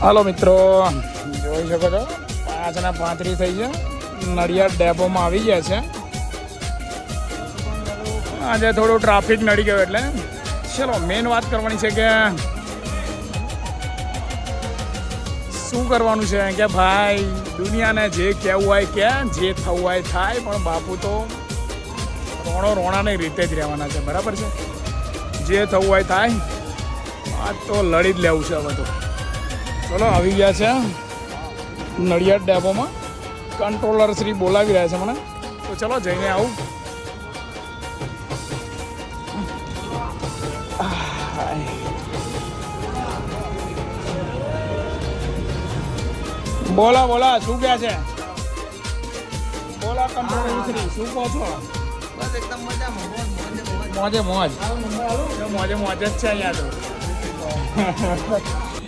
હાલો મિત્રો, જોઈ શકો છો 5:35 થઈ છે. નડિયાદ ડેપોમાં આવી ગયા છે. આજે થોડું ટ્રાફિક નડી ગયો એટલે ચલો મેઇન વાત કરવાની છે કે શું કરવાનું છે કે ભાઈ દુનિયાને જે કહેવું હોય કે જે થવું હોય થાય, પણ બાપુ તો રોણાની રીતે જ રહેવાના છે. બરાબર છે, જે થવું હોય થાય. આ તો લડી જ લેવું છે હવે તો. ચલો આવી ગયા છે નડિયાદ ડેપોમાં. કંટ્રોલર શ્રી બોલાવી રહ્યા છે મને, તો ચલો જઈને આવું. બોલા બોલા, શું કહે છે? બોલા કંટ્રોલર શ્રી, શું કહો છો? બસ એકદમ મજામાં. મોજે મોજ જ છે અહીંયા તો.